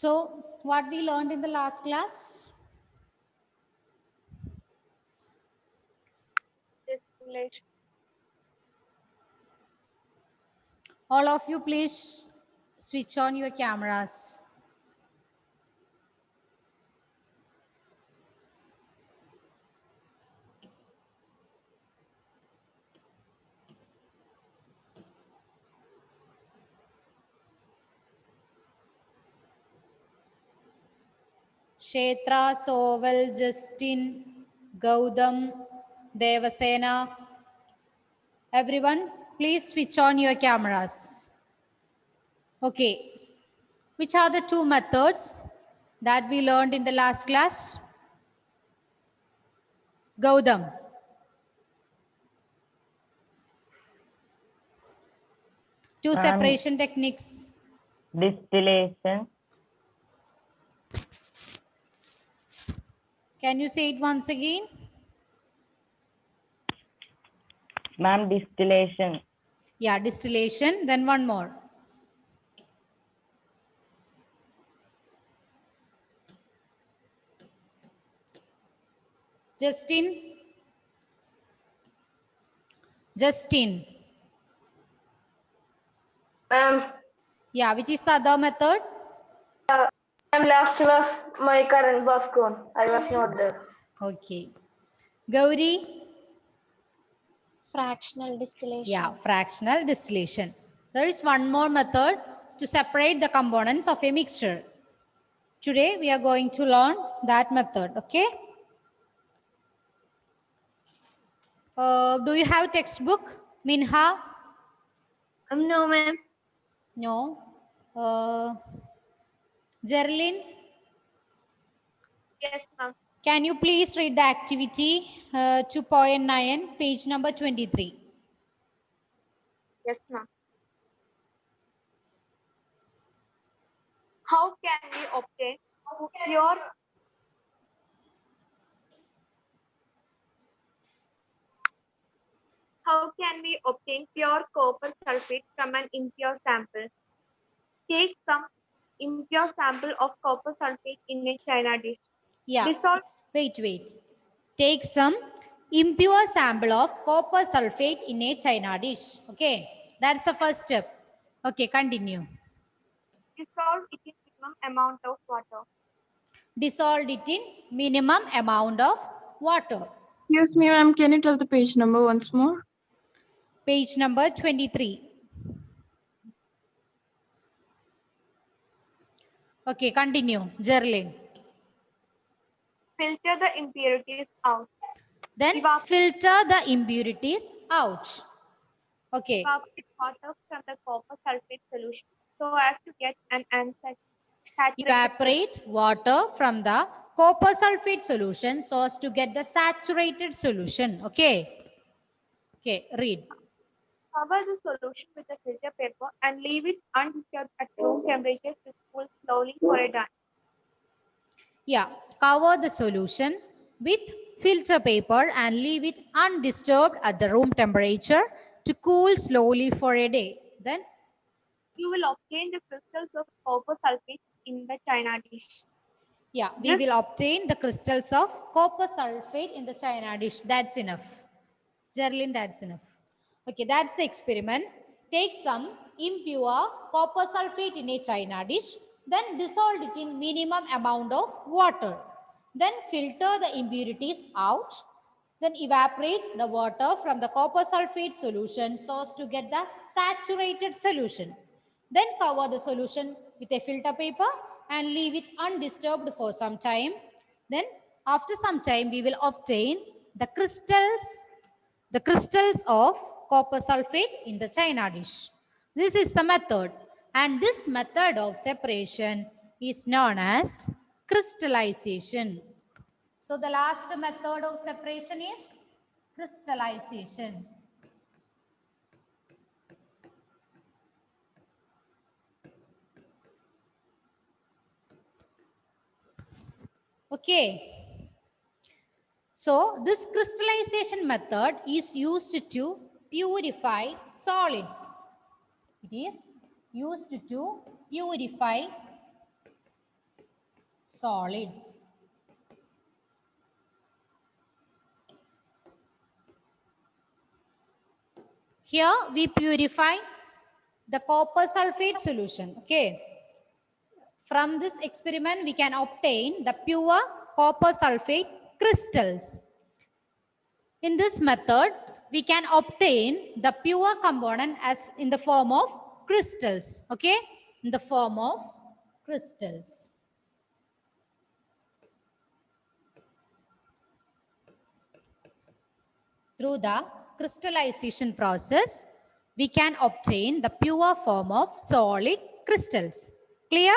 So what we learned in the last class? Distillation. All of you please switch on your cameras. Kshetra, Soval, Justin, Gautam, Devasena. Everyone, please switch on your cameras. Okay. Which are the two methods that we learned in the last class? Gautam. Two separation techniques. Distillation. Can you say it once again? Ma'am, distillation. Yeah, distillation. Then one more. Justin. Justin. Yeah, which is the other method? I'm last class. My current was gone. I was not there. Okay. Gauri. Fractional distillation. Yeah, fractional distillation. There is one more method to separate the components of a mixture. Today we are going to learn that method. Okay. Do you have textbook, Minha? No, ma'am. No. Gerlin? Yes, ma'am. Can you please read the activity 2.9, page number 23? Yes, ma'am. How can we obtain pure copper sulfate from an impure sample? Take some impure sample of copper sulfate in a china dish. Yeah. Dissolve. Wait. Take some impure sample of copper sulfate in a china dish. Okay. That's the first step. Okay, continue. Dissolve it in minimum amount of water. Dissolve it in minimum amount of water. Excuse me, ma'am. Can you tell the page number once more? Page number 23. Okay, continue. Gerlin. Filter the impurities out. Then filter the impurities out. Okay. Evaporate water from the copper sulfate solution so as to get an unsaturated. Evaporate water from the copper sulfate solution so as to get the saturated solution. Okay. Okay, read. Cover the solution with a filter paper and leave it undisturbed at room temperature to cool slowly for a time. Yeah, cover the solution with filter paper and leave it undisturbed at the room temperature to cool slowly for a day. Then you will obtain the crystals of copper sulfate in the china dish. Yeah, we will obtain the crystals of copper sulfate in the china dish. That's enough. Gerlin, that's enough. Okay, that's the experiment. Take some impure copper sulfate in a china dish, then dissolve it in minimum amount of water. Then filter the impurities out. Then evaporate the water from the copper sulfate solution so as to get the saturated solution. Then cover the solution with a filter paper and leave it undisturbed for some time. Then after some time we will obtain the crystals of copper sulfate in the china dish. This is the method, and this method of separation is known as crystallization. So the last method of separation is crystallization. Okay. So this crystallization method is used to purify solids. It is used to purify solids. Here we purify the copper sulfate solution. Okay. From this experiment, we can obtain the pure copper sulfate crystals. In this method, we can obtain the pure component as in the form of crystals. Okay. In the form of crystals. Through the crystallization process, we can obtain the pure form of solid crystals. Clear?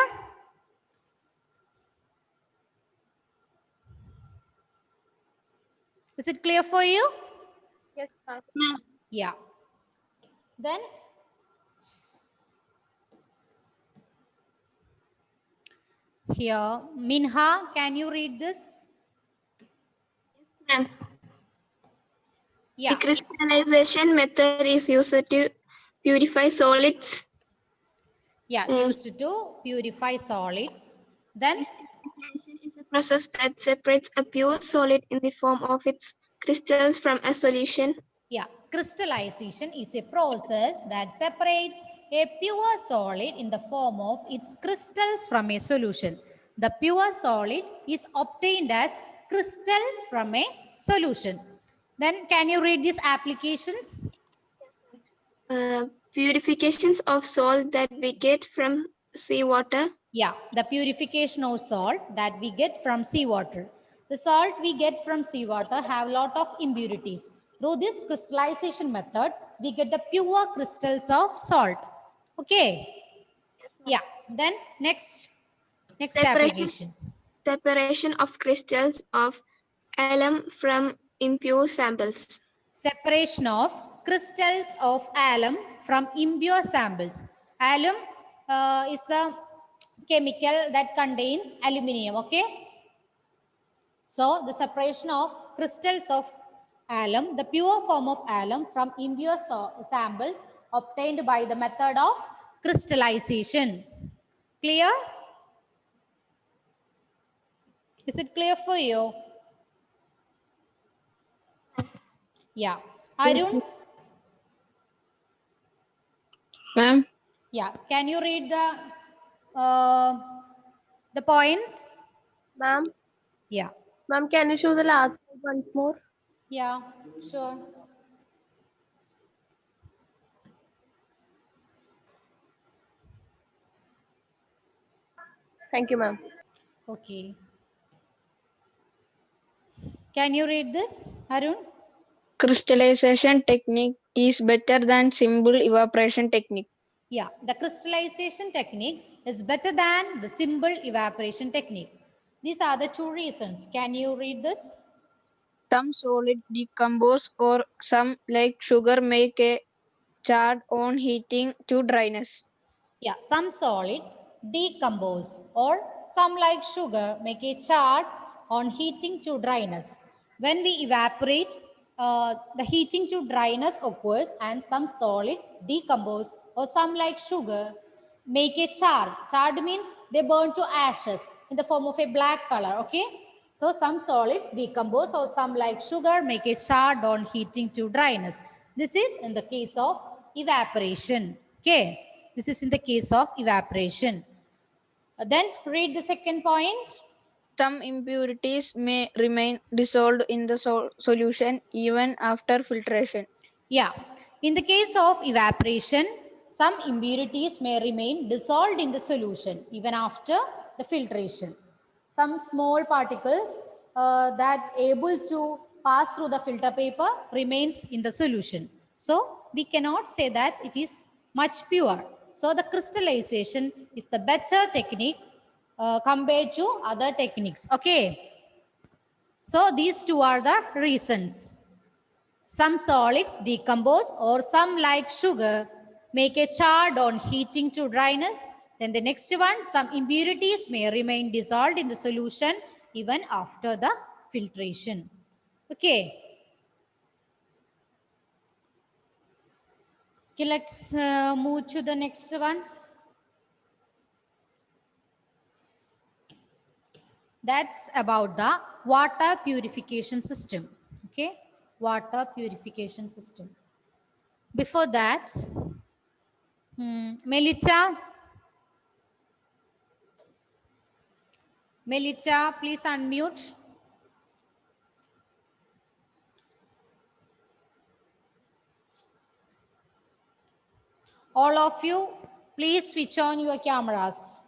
Is it clear for you? Yes, ma'am. Yeah. Then here, Minha, can you read this? Ma'am, Yeah. the crystallization method is used to purify solids. Yeah, used to purify solids. Then, Crystallization is a process that separates a pure solid in the form of its crystals from a solution. yeah, crystallization is a process that separates a pure solid in the form of its crystals from a solution. The pure solid is obtained as crystals from a solution. Then, can you read these applications? Purifications of salt that we get from seawater. Yeah, the purification of salt that we get from seawater. The salt we get from seawater have a lot of impurities. Through this crystallization method, we get the pure crystals of salt. Okay. Yeah. Then next application. Separation of crystals of alum from impure samples. Separation of crystals of alum from impure samples. Alum is the chemical that contains aluminium. Okay. So the separation of crystals of alum, the pure form of alum from impure samples obtained by the method of crystallization. Clear? Is it clear for you? Yeah. Arun? Ma'am, Yeah. Can you read the points? Ma'am, Yeah. ma'am, can you show the last slide once more? Yeah, sure. Thank you, ma'am. Okay. Can you read this, Arun? crystallization technique is better than simple evaporation technique. Yeah, the crystallization technique is better than the simple evaporation technique. These are the two reasons. Can you read this? Some solids decompose or some like sugar make a chart on heating to dryness. Yeah, some solids decompose or some like sugar make a chart on heating to dryness. When we evaporate, the heating to dryness occurs and some solids decompose or some like sugar make a char. Charred means they burn to ashes in the form of a black color, okay? So some solids decompose or some like sugar make a char on heating to dryness. This is in the case of evaporation, okay? This is in the case of evaporation. Then read the second point. Some impurities may remain dissolved in the solution even after filtration. Yeah, in the case of evaporation, some impurities may remain dissolved in the solution even after the filtration. Some small particles that able to pass through the filter paper remains in the solution. So we cannot say that it is much pure. So the crystallization is the better technique compared to other techniques. Okay. So these two are the reasons. Some solids decompose or some like sugar make a chard on heating to dryness. Then the next one, some impurities may remain dissolved in the solution even after the filtration. Okay. Okay, let's move to the next one. That's about the water purification system. Okay, water purification system. Before that, Melita, please unmute. All of you, please switch on your cameras.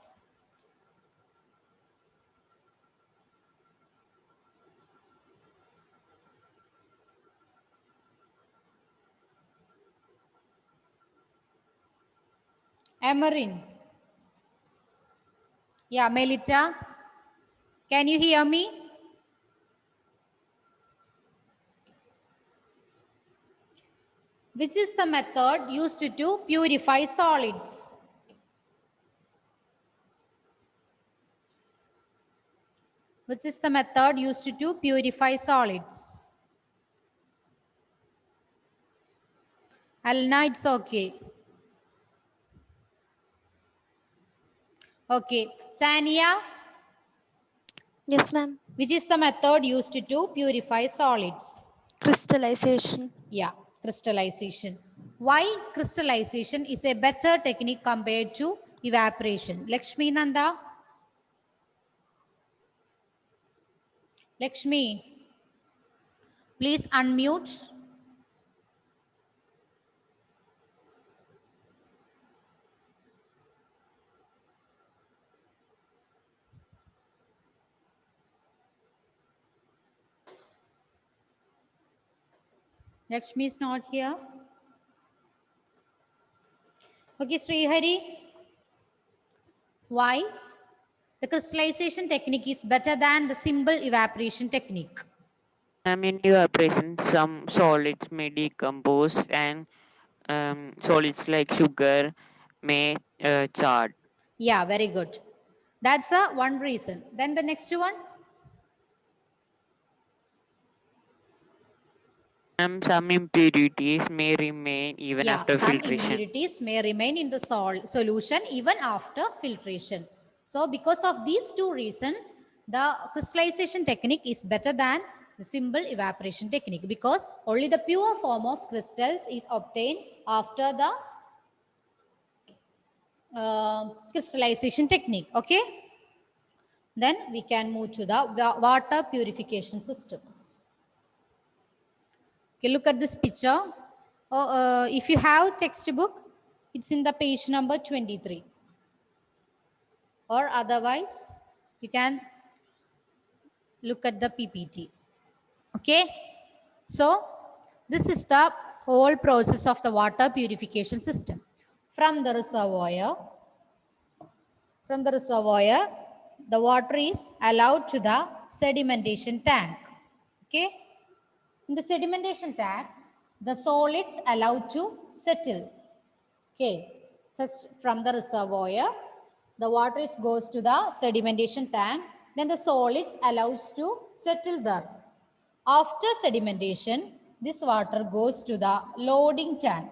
Amarin. Yeah, Melita. Can you hear me? Which is the method used to purify solids? Which is the method used to purify solids? Alna, it's okay. Okay. Sania, Yes, ma'am. which is the method used to purify solids? Crystallization. Yeah, crystallization. Why crystallization is a better technique compared to evaporation? Lakshmi Nanda? Lakshmi, please unmute. Lakshmi is not here. Okay, Srihari. Why? The crystallization technique is better than the simple evaporation technique. In evaporation, some solids may decompose and solids like sugar may chart. Yeah, very good. That's the one reason. Then the next one. Some impurities may remain even after some filtration. impurities may remain in the solution even after filtration. So because of these two reasons, the crystallization technique is better than the simple evaporation technique, because only the pure form of crystals is obtained after the crystallization technique. Okay. Then we can move to the water purification system. Okay, look at this picture. If you have textbook, it's in the page number 23. Or otherwise, you can look at the PPT. Okay. So, this is the whole process of the water purification system. From the reservoir, the water is allowed to the sedimentation tank. Okay. In the sedimentation tank, the solids allowed to settle. Okay. First, from the reservoir, the water goes to the sedimentation tank. Then the solids allows to settle there. After sedimentation, this water goes to the loading tank.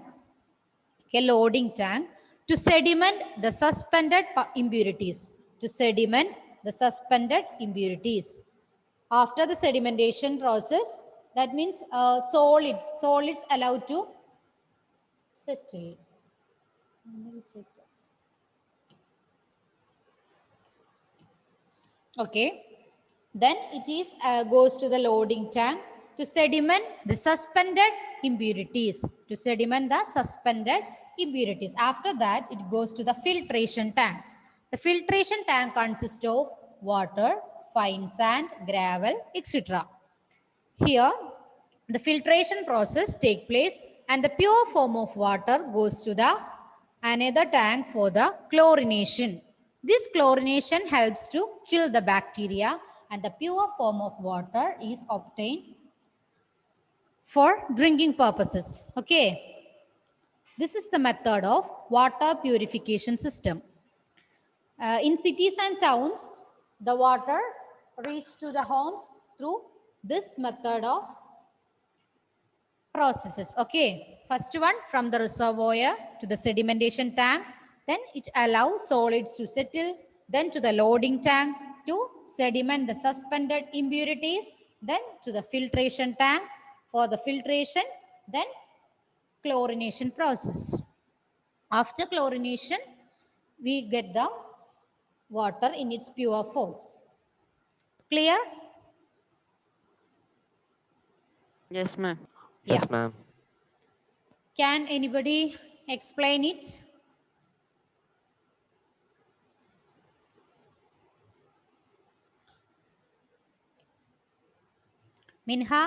Okay, loading tank to sediment the suspended impurities. After the sedimentation process, that means solids allowed to settle. Okay, then it is goes to the loading tank to sediment the suspended impurities. After that, it goes to the filtration tank. The filtration tank consists of water, fine sand, gravel, etc. Here, the filtration process takes place and the pure form of water goes to the another tank for the chlorination. This chlorination helps to kill the bacteria and the pure form of water is obtained for drinking purposes. Okay. This is the method of water purification system. In cities and towns, the water reaches to the homes through this method of processes. Okay. First one, from the reservoir to the sedimentation tank. Then it allows solids to settle. Then to the loading tank. to sediment the suspended impurities, then to the filtration tank for the filtration, then chlorination process. After chlorination, we get the water in its pure form. Clear? Yes, ma'am. Yeah. Yes, ma'am. Can anybody explain it? Minha?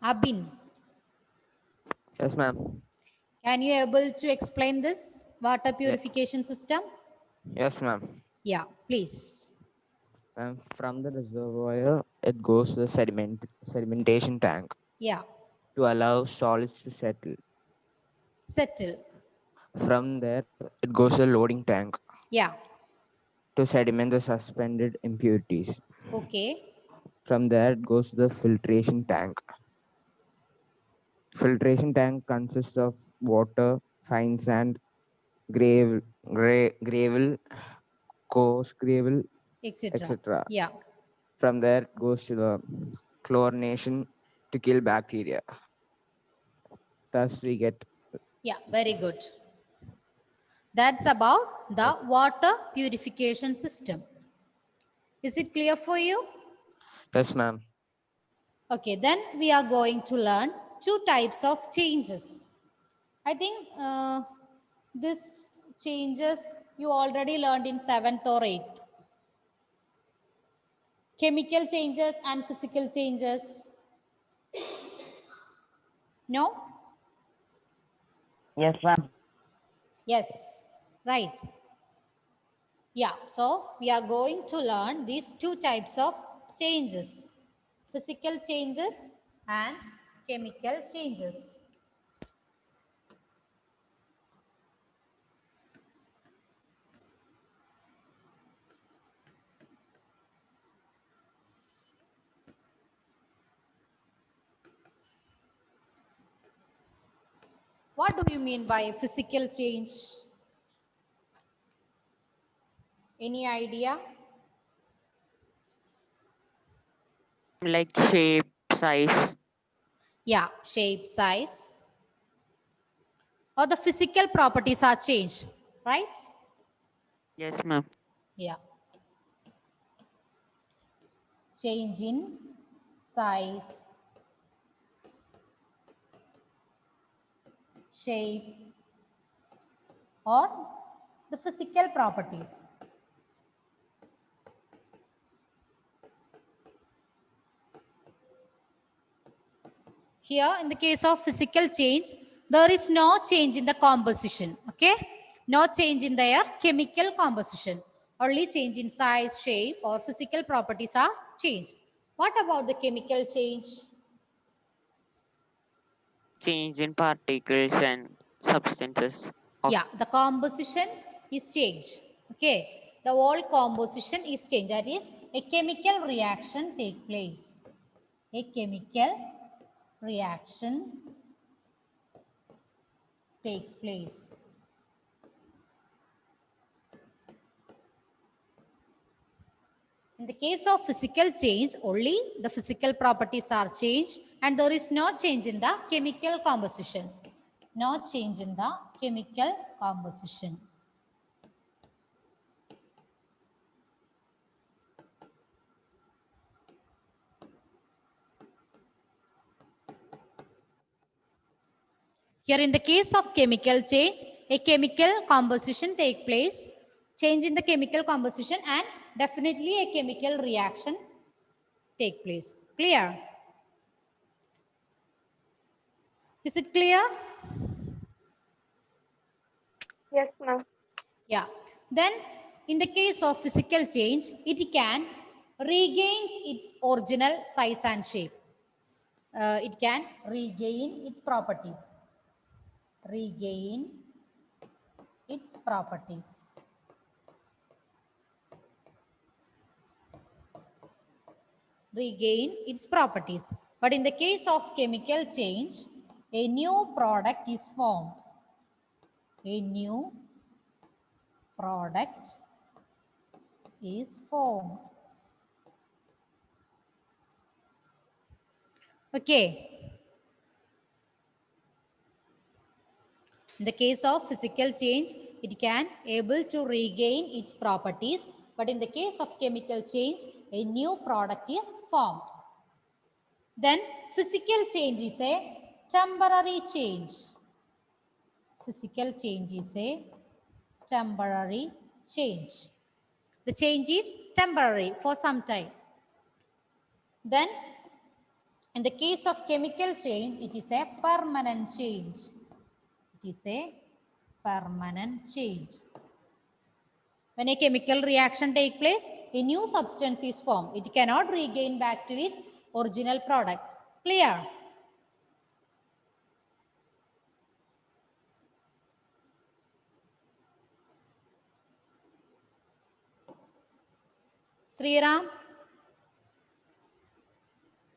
Abin? Yes, ma'am. Can you able to explain this water Ye- purification system? Yes, ma'am. Yeah, please. And from the reservoir, it goes to the sedimentation tank Yeah, to allow solids to settle. settle. From there, it goes to the loading tank Yeah, to sediment the suspended impurities. okay. From there, it goes to the filtration tank. Filtration tank consists of water, fine sand, gravel, coarse gravel, Etc. etc. Yeah, From there, it goes to the chlorination to kill bacteria. Thus, we get yeah, very good. That's about the water purification system. Is it clear for you? yes, ma'am. Okay, then we are going to learn two types of changes. I think this changes you already learned in 7th or 8th. Chemical changes and physical changes. No? Yes, ma'am. Yes, right. Yeah, so we are going to learn these two types of changes. Physical changes and chemical changes. What do you mean by physical change? Any idea? Like shape, size. Yeah, shape, size, or the physical properties are changed, right? Yes, ma'am. Yeah. Change in size, shape, or the physical properties. Here, in the case of physical change, there is no change in the composition, okay? No change in their chemical composition. Only change in size, shape, or physical properties are changed. What about the chemical change? Change in particles and substances of Yeah, the composition is changed, okay? The whole composition is changed. That is, a chemical reaction take place. A chemical reaction takes place. In the case of physical change, only the physical properties are changed and there is no change in the chemical composition. No change in the chemical composition. Here in the case of chemical change, a chemical composition take place, change in the chemical composition and definitely a chemical reaction take place. Clear? Is it clear? Yes, ma'am. Yeah. Then in the case of physical change, it can regain its original size and shape. It can regain its properties. Regain its properties. Regain its properties. But in the case of chemical change, a new product is formed. A new product is formed. Okay. In the case of physical change, it can able to regain its properties, but in the case of chemical change, a new product is formed. Then physical change is a temporary change. Physical change is a temporary change. The change is temporary for some time. Then in the case of chemical change, it is a permanent change. It is a permanent change. When a chemical reaction takes place, a new substance is formed. It cannot regain back to its original product. Clear? Sriram,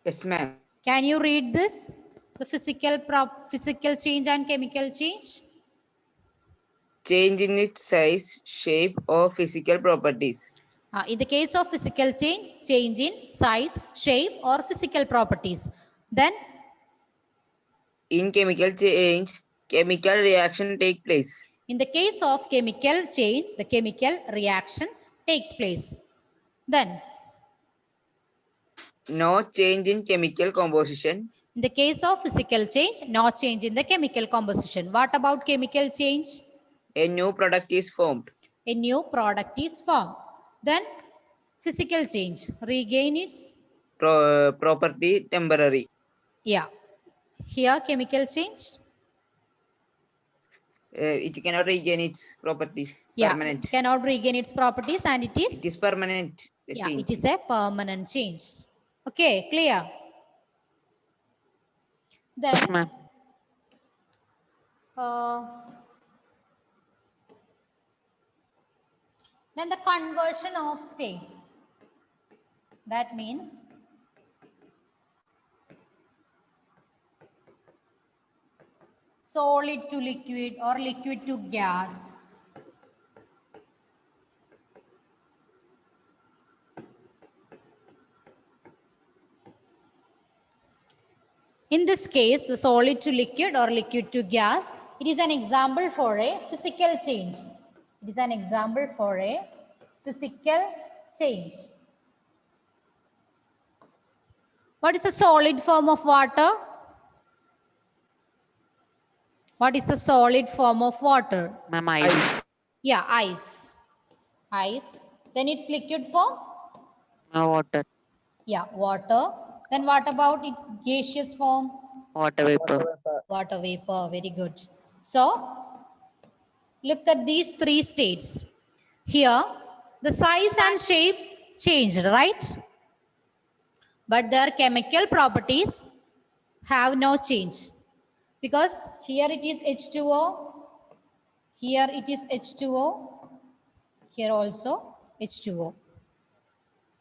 Yes, ma'am. can you read this? The physical change and chemical change? Change in its size, shape, or physical properties. In the case of physical change, change in size, shape, or physical properties. Then, In chemical change, chemical reaction take place. in the case of chemical change, the chemical reaction takes place. Then, No change in chemical composition. in the case of physical change, no change in the chemical composition. What about chemical change? A new product is formed. A new product is formed. Then, physical change, regain its, Property temporary. yeah. Here, chemical change, It cannot regain its properties. yeah, Permanent. cannot regain its properties and it It is, is permanent. The yeah, change. it is a permanent change. Okay, clear? Then, Yes, ma'am. uh, then the conversion of states. That means solid to liquid or liquid to gas. In this case, the solid to liquid or liquid to gas, it is an example for a physical change. It is an example for a physical change. What is the solid form of water? What is the solid form of water? Ma'am, ice. Yeah, ice. Ice. Then its liquid form? Water. Yeah, water. Then what about its gaseous form? Water vapor. Water vapor. Very good. So, look at these three states. Here, the size and shape changed, right? But their chemical properties have no change. Because here it is H2O, here it is H2O, here also H2O.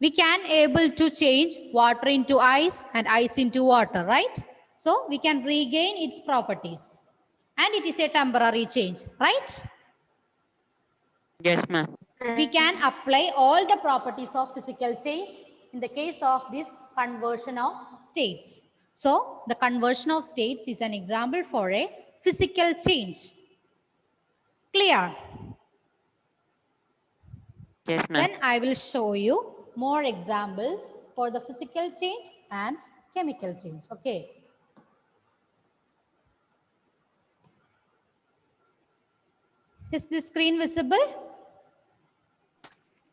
We can able to change water into ice and ice into water, right? So we can regain its properties. And it is a temporary change, right? Yes, ma'am. We can apply all the properties of physical change in the case of this conversion of states. So the conversion of states is an example for a physical change. Clear? Yes, ma'am. Then I will show you more examples for the physical change and chemical change. Okay. Is the screen visible?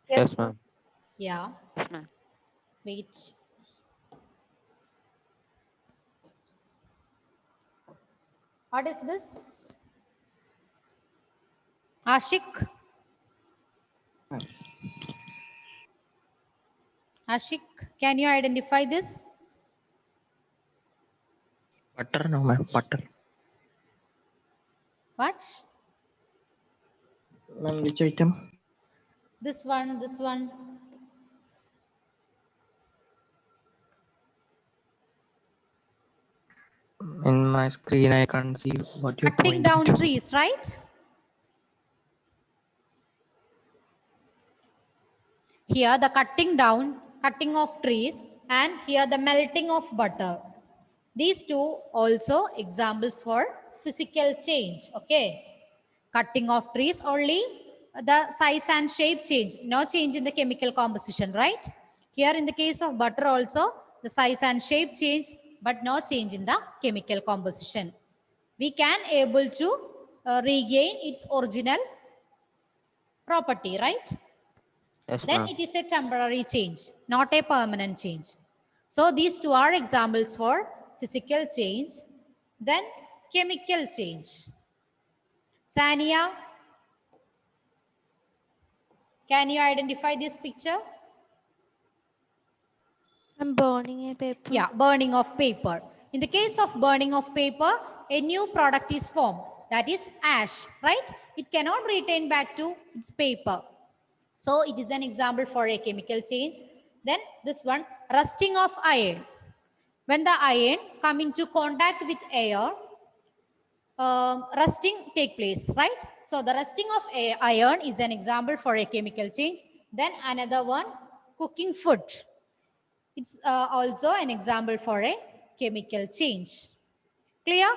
Yes, ma'am. Yeah. Yes, ma'am. Wait. What is this? Ashik? Ashik, can you identify this? Butter, no, ma'am. Butter. What? Ma'am, which item? This one, this one. In my screen, I can't see what you're Cutting pointing down to. trees, right? Here the cutting of trees, and here the melting of butter. These two also examples for physical change. Okay. Cutting of trees, only the size and shape change, no change in the chemical composition, right? Here in the case of butter also, the size and shape change, but no change in the chemical composition. We can able to regain its original property, right? Yes, Then ma'am. it is a temporary change, not a permanent change. So these two are examples for physical change. Then chemical change. Sania, can you identify this picture? I'm burning a paper. Yeah, burning of paper. In the case of burning of paper, a new product is formed, that is ash, right? It cannot return back to its paper. So it is an example for a chemical change. Then this one, rusting of iron. When the iron come into contact with air, rusting take place, right? So the rusting of iron is an example for a chemical change. Then another one, cooking food. It's also an example for a chemical change. Clear?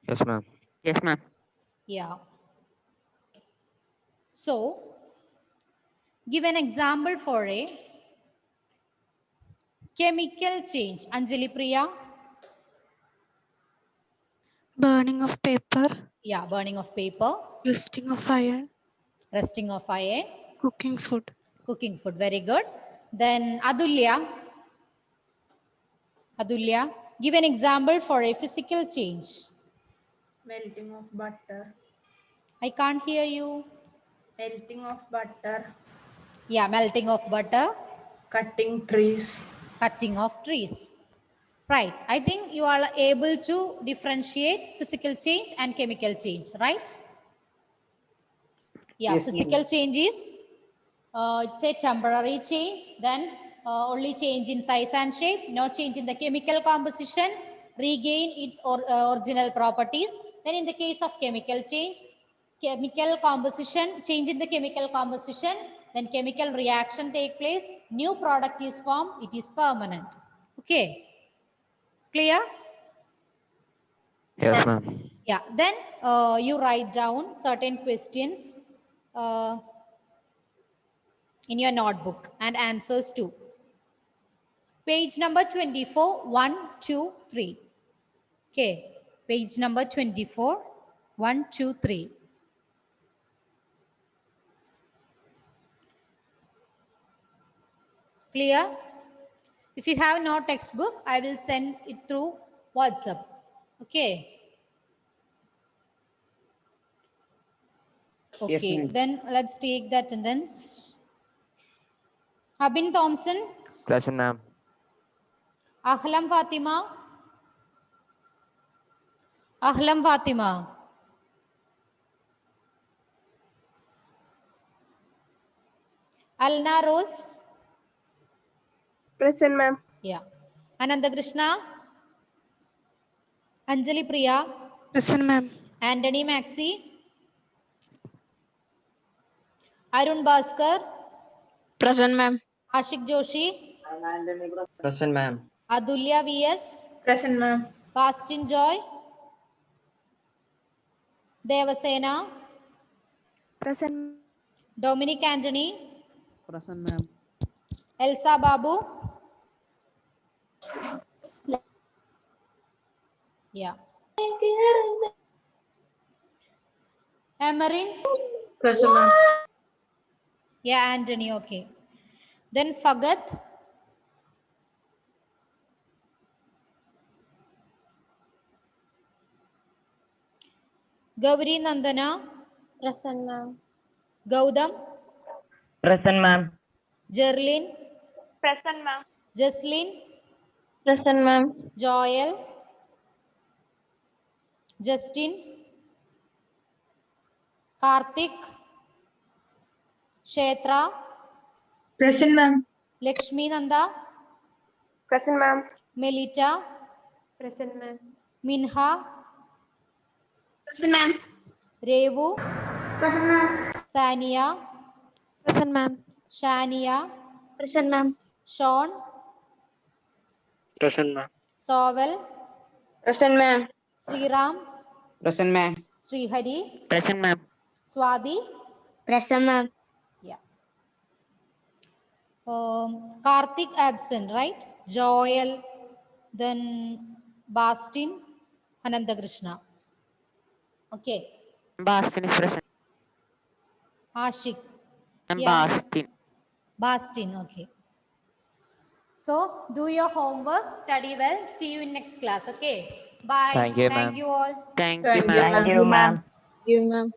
Yes, ma'am. Yes, ma'am. Yeah. So give an example for a chemical change. Anjali Priya. Burning of paper, Yeah, burning of paper, rusting of iron, rusting of iron, cooking food. cooking food. Very good. Then Adulya. Adulya, give an example for a physical change. Melting of butter. I can't hear you. Melting of butter. Yeah, melting of butter, Cutting trees. cutting of trees. Right. I think you are able to differentiate physical change and chemical change, right? Yeah, Yes, physical ma'am. change is it's a temporary change, then only change in size and shape, no change in the chemical composition, regain its original properties. Then in the case of chemical change, chemical composition, change in the chemical composition, then chemical reaction take place, new product is formed, it is permanent. Okay, clear? Yes, ma'am. Yeah, then you write down certain questions in your notebook and answers too. Page number 24, 1, 2, 3. Okay, page number 24, 1, 2, 3. Clear? If you have no textbook, I will send it through WhatsApp. Okay. Yes, Okay, ma'am. then let's take the attendance. Abin Thompson, Present, ma'am. Ahlam Fatima. Ahlam Fatima. Alna Rose. Present, ma'am. Yeah. Ananda Krishna. Anjali Priya. Present, ma'am. Anthony Maxi. Arun Bhaskar. Present, ma'am. Ashik Joshi. Present, ma'am. Adulya VS. Present, ma'am. Bastin Joy. Devasena. Present. Dominic Anthony. Present, ma'am. Elsa Babu. Yeah. Amarin. Present, ma'am. Yeah, Anthony. Okay. Then Fagat. Gauri Nandana. Present, ma'am. Gaudam. Present, ma'am. Jerlin. Present, ma'am. Jaslyn. Present, ma'am. Joel. Justin. Karthik. Kshetra. Present, ma'am. Lakshmi Nanda. Present, ma'am. Melita. Present, ma'am. Minha, Present, ma'am. Revu, Present, ma'am. Sania, Present, ma'am. Shania, Present, ma'am. Sean, Present, ma'am. Sovel, Present, ma'am. Sriram, Present, ma'am. Srihari, Present, ma'am. Swati. Present, ma'am. Yeah. Karthik absent, right? Joel, then Bastin, Ananda Krishna. Okay. Bastin is present. Ashik. And Yeah. Bastin. Bastin, okay. So do your homework, study well. See you in next class. Okay. Bye. Thank you, Thank ma'am. you all. Thank you, Thank you, ma'am. Thank you, ma'am. You, ma'am.